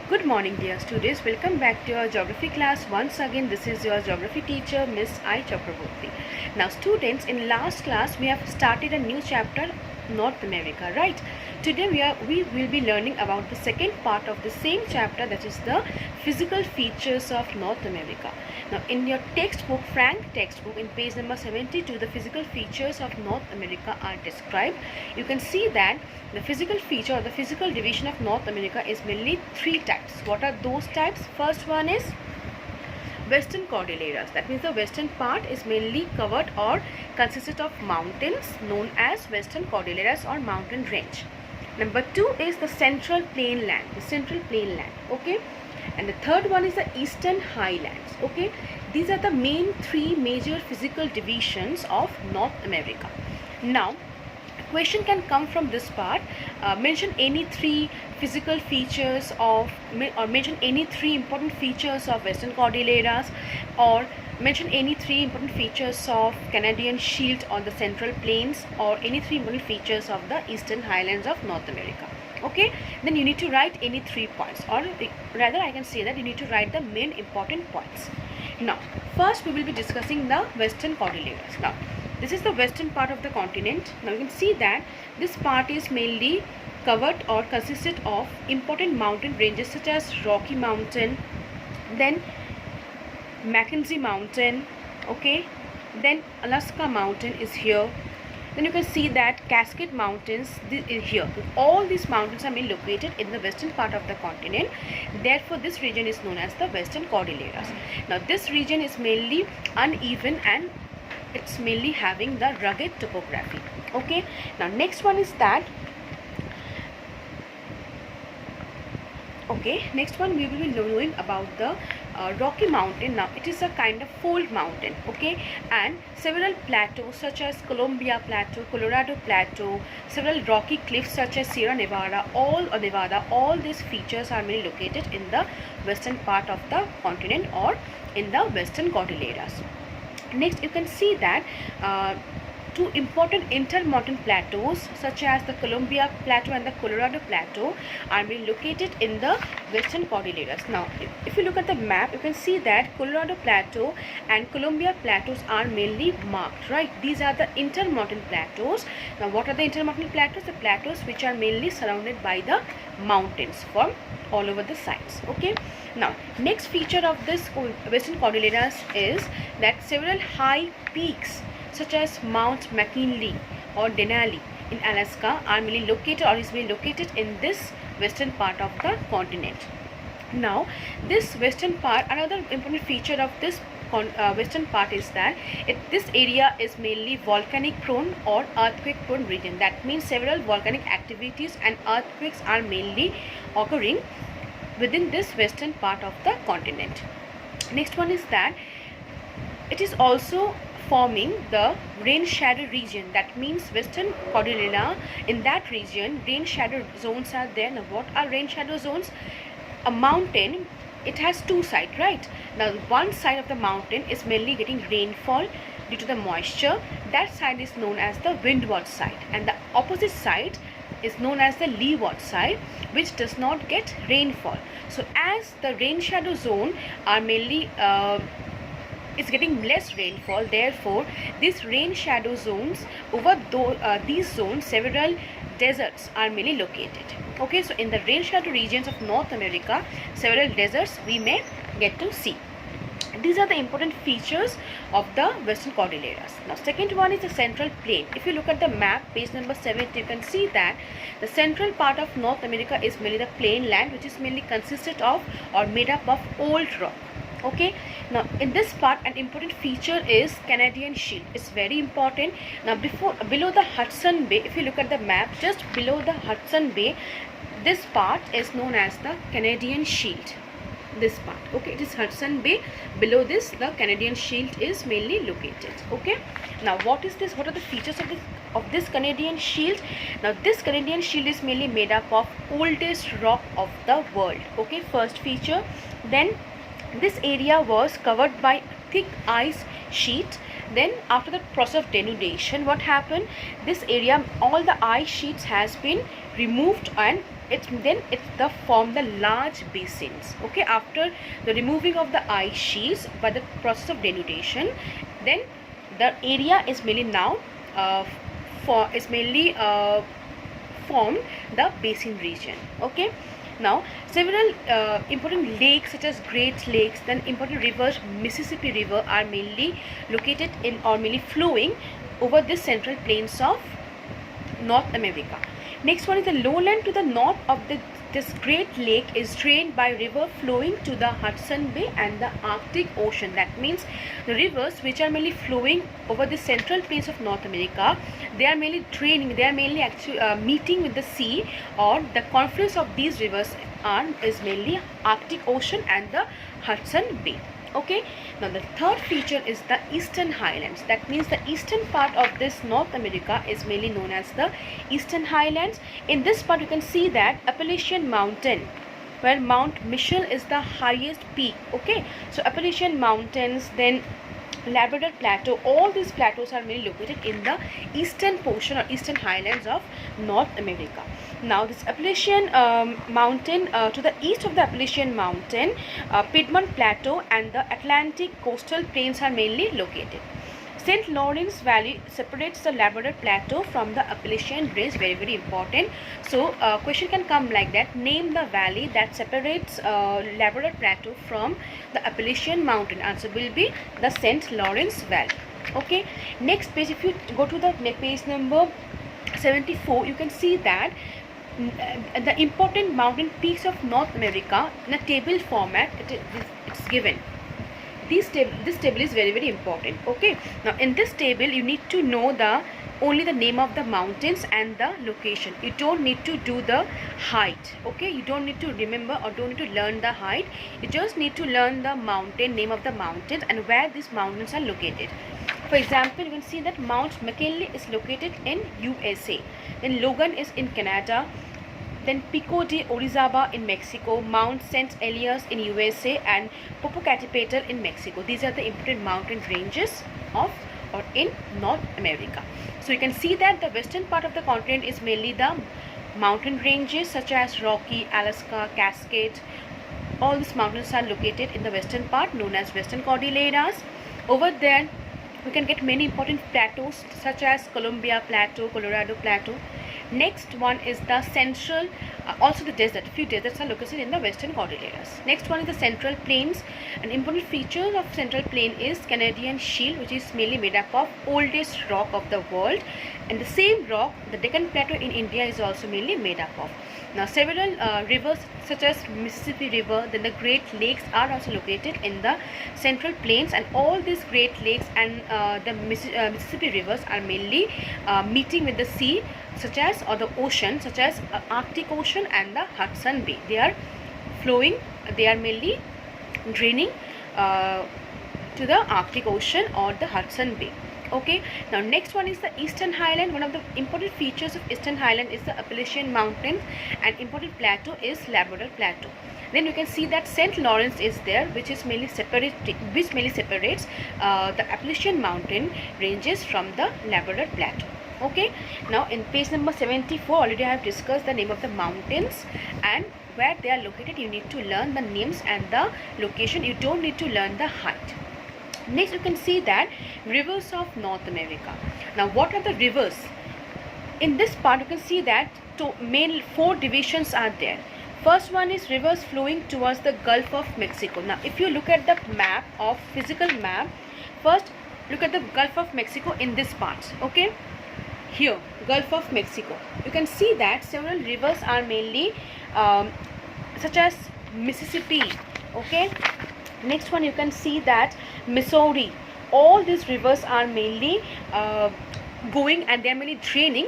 Good morning, dear students. Welcome back to your geography class. Once again, this is your geography teacher, Miss I. Chakraborty. Now, students, in last class, we have started a new chapter, North America, right? Today, we will be learning about the second part of the same chapter, that is the physical features of North America. Now, in your textbook, Frank textbook, in page number 72, the physical features of North America are described. You can see that the physical feature or the physical division of North America is mainly three types. What are those types? First one is Western Cordilleras. That means the western part is mainly covered or consisted of mountains known as Western Cordilleras or mountain range. Number two is the Central Plainland, okay? And the third one is the Eastern Highlands, okay? These are the main three major physical divisions of North America. Now, question can come from this part. Mention any three physical features of, or mention any three important features of Western Cordilleras, or mention any three important features of Canadian Shield on the Central Plains, or any three important features of the Eastern Highlands of North America. Okay, then you need to write any 3 points, or rather I can say that you need to write the main important points. Now, first we will be discussing the Western Cordilleras. Now, this is the western part of the continent. Now you can see that this part is mainly covered or consisted of important mountain ranges such as Rocky Mountain, then Mackenzie Mountain, okay, then Alaska Mountain is here. Then you can see that Cascade Mountains is here. All these mountains are mainly located in the western part of the continent. Therefore, this region is known as the Western Cordilleras. Now, this region is mainly uneven and it's mainly having the rugged topography. Okay. Now, next one is that. Okay, next one we will be knowing about the Rocky Mountain. Now it is a kind of fold mountain, okay, and several plateaus such as Columbia Plateau, Colorado Plateau, several rocky cliffs such as Sierra Nevada, all these features are mainly located in the western part of the continent or in the Western Cordilleras. Next, you can see that two important intermountain plateaus such as the Columbia Plateau and the Colorado Plateau are being located in the Western Cordilleras. Now, if you look at the map, you can see that Colorado Plateau and Columbia Plateaus are mainly marked, right? These are the intermountain plateaus. Now, what are the intermountain plateaus? The plateaus which are mainly surrounded by the mountains from all over the sides, okay? Now, next feature of this Western Cordilleras is that several high peaks such as Mount McKinley or Denali in Alaska are mainly located or is mainly located in this western part of the continent. Now, this western part, another important feature of this western part is that this area is mainly volcanic prone or earthquake prone region. That means several volcanic activities and earthquakes are mainly occurring within this western part of the continent. Next one is that it is also forming the rain shadow region. That means Western Cordillera, in that region rain shadow zones are there. Now, what are rain shadow zones? A mountain, it has two sides, right? Now, one side of the mountain is mainly getting rainfall due to the moisture. That side is known as the windward side, and the opposite side is known as the leeward side, which does not get rainfall. So as the rain shadow zone are mainly is getting less rainfall, therefore these rain shadow zones, over these zones several deserts are mainly located. Okay, so in the rain shadow regions of North America, several deserts we may get to see. These are the important features of the Western Cordilleras. Now, second one is the Central Plain. If you look at the map, page number 70, you can see that the central part of North America is mainly the plain land, which is mainly consisted of or made up of old rock. Okay, now in this part an important feature is Canadian Shield. It's very important. Now, below the Hudson Bay, if you look at the map, just below the Hudson Bay, this part is known as the Canadian Shield. This part, okay, it is Hudson Bay. Below this, the Canadian Shield is mainly located. Okay, now what is this? What are the features of this Canadian Shield? Now, this Canadian Shield is mainly made up of oldest rock of the world. Okay, first feature. Then this area was covered by thick ice sheet. Then after the process of denudation, what happened? This area, all the ice sheets has been removed and it's the form the large basins. Okay, after the removing of the ice sheets by the process of denudation, then the area is mainly now formed the basin region. Okay, now several important lakes such as Great Lakes, then important rivers, Mississippi River, are mainly located in or mainly flowing over the central plains of North America. Next one is the lowland to the north of this Great Lake is drained by river flowing to the Hudson Bay and the Arctic Ocean. That means the rivers which are mainly flowing over the central plains of North America, they are mainly draining, they are mainly actually meeting with the sea, or the confluence of these rivers is mainly Arctic Ocean and the Hudson Bay. Okay, now the third feature is the Eastern Highlands. That means the eastern part of this North America is mainly known as the Eastern Highlands. In this part you can see that Appalachian Mountain, where Mount Mitchell is the highest peak. Okay, so Appalachian Mountains, then Labrador Plateau, all these plateaus are mainly located in the eastern portion or eastern highlands of North America. Now this Appalachian mountain, to the east of the Appalachian Mountain, Piedmont Plateau and the Atlantic coastal plains are mainly located. St. Lawrence Valley separates the Labrador Plateau from the Appalachian Range. Very, very important. So question can come like that: name the valley that separates Labrador Plateau from the Appalachian Mountain. Answer will be the St. Lawrence Valley. Okay, next page, if you go to the page number 74, you can see that the important mountain peaks of North America in a table format. It's given. This table is very, very important. Okay, now in this table you need to know only the name of the mountains and the location. You don't need to do the height. Okay, you don't need to remember or don't need to learn the height. You just need to learn the mountain, name of the mountains, and where these mountains are located. For example, you can see that Mount McKinley is located in USA, then Logan is in Canada, then Pico de Orizaba in Mexico, Mount St. Elias in USA, and Popocatépetl in Mexico. These are the important mountain ranges in North America. So you can see that the western part of the continent is mainly the mountain ranges such as Rocky, Alaska, Cascade. All these mountains are located in the western part, known as Western Cordilleras. Over there we can get many important plateaus such as Columbia Plateau, Colorado Plateau. Next one is the central, also the desert. Few deserts are located in the Western Cordilleras. Next one is the Central Plains. An important feature of Central Plain is Canadian Shield, which is mainly made up of oldest rock of the world. And the same rock, the Deccan Plateau in India, is also mainly made up of. Now several rivers such as Mississippi River, then the Great Lakes are also located in the Central Plains, and all these Great Lakes and the Mississippi rivers are mainly meeting with the sea or the ocean, such as Arctic Ocean and the Hudson Bay. They are flowing, they are mainly draining to the Arctic Ocean or the Hudson Bay. Okay, now next one is the Eastern Highland. One of the important features of Eastern Highland is the Appalachian Mountains, and important plateau is Labrador Plateau. Then you can see that St. Lawrence is there, which mainly separates the Appalachian mountain ranges from the Labrador Plateau. Okay, now in page number 74 already I have discussed the name of the mountains and where they are located. You need to learn the names and the location. You don't need to learn the height. Next you can see that rivers of North America. Now what are the rivers? In this part you can see that main 4 divisions are there. First one is rivers flowing towards the Gulf of Mexico. Now if you look at the map of physical map, first look at the Gulf of Mexico in this part. Okay, here Gulf of Mexico, you can see that several rivers are mainly such as Mississippi. Okay, next one you can see that Missouri. All these rivers are mainly going and they are mainly draining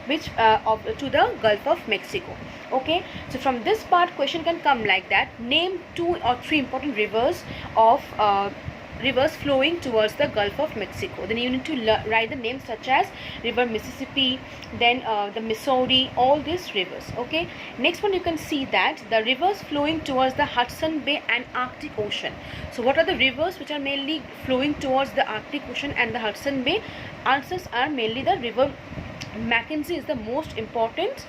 to the Gulf of Mexico. Okay, so from this part question can come like that: name 2 or 3 important rivers flowing towards the Gulf of Mexico. Then you need to write the names such as river Mississippi, then the Missouri, all these rivers. Okay, next one you can see that the rivers flowing towards the Hudson Bay and Arctic Ocean. So what are the rivers which are mainly flowing towards the Arctic Ocean and the Hudson Bay? Answers are mainly the river Mackenzie is the most important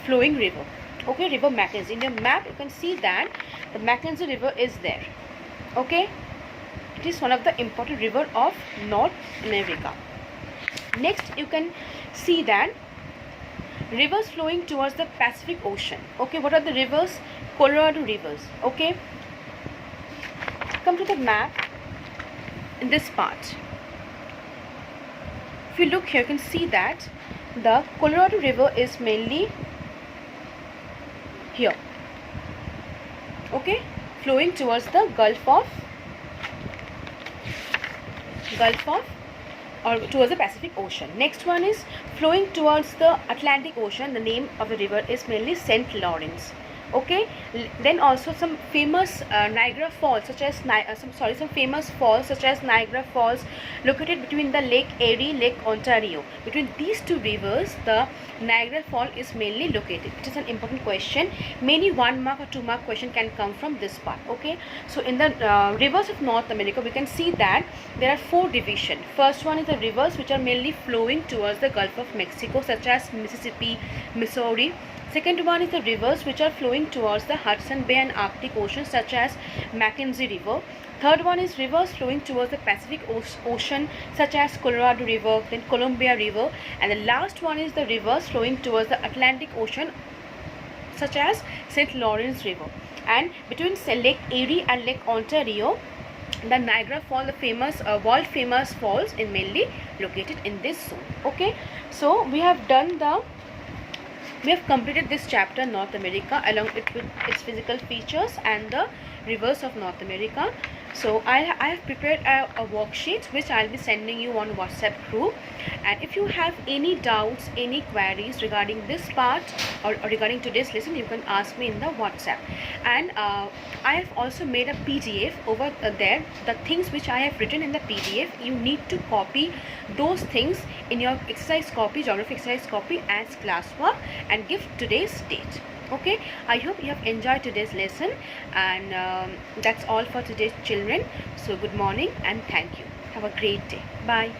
flowing river. Okay, River Mackenzie. In your map, you can see that the Mackenzie River is there. Okay, it is one of the important river of North America. Next, you can see that rivers flowing towards the Pacific Ocean. Okay, what are the rivers? Colorado rivers. Okay, come to the map in this part. If you look here, you can see that the Colorado River is mainly here. Okay, flowing towards the Gulf of or towards the Pacific Ocean. Next one is flowing towards the Atlantic Ocean. The name of the river is mainly St. Lawrence. Okay, then also some famous Niagara Falls, such as some famous falls such as Niagara Falls, located between the Lake Erie, Lake Ontario. Between these two rivers, the Niagara Fall is mainly located. It is an important question. Many 1 mark or 2 mark question can come from this part. Okay, so in the rivers of North America, we can see that there are 4 divisions. First one is the rivers which are mainly flowing towards the Gulf of Mexico, such as Mississippi, Missouri. Second one is the rivers which are flowing towards the Hudson Bay and Arctic Ocean, such as Mackenzie River. Third one is rivers flowing towards the Pacific Ocean, such as Colorado River, then Columbia River. And the last one is the rivers flowing towards the Atlantic Ocean, such as St. Lawrence River. And between Lake Erie and Lake Ontario, the Niagara Fall, the famous world famous falls, is mainly located in this zone. Okay, so we have completed this chapter, North America, along with its physical features and the rivers of North America. So I have prepared a worksheet which I'll be sending you on WhatsApp group. And if you have any doubts, any queries regarding this part or regarding today's lesson, you can ask me in the WhatsApp. And I have also made a PDF over there. The things which I have written in the PDF, you need to copy those things in your exercise copy, geography exercise copy, as classwork, and give today's date. Okay, I hope you have enjoyed today's lesson, and that's all for today's children. So good morning and thank you. Have a great day. Bye.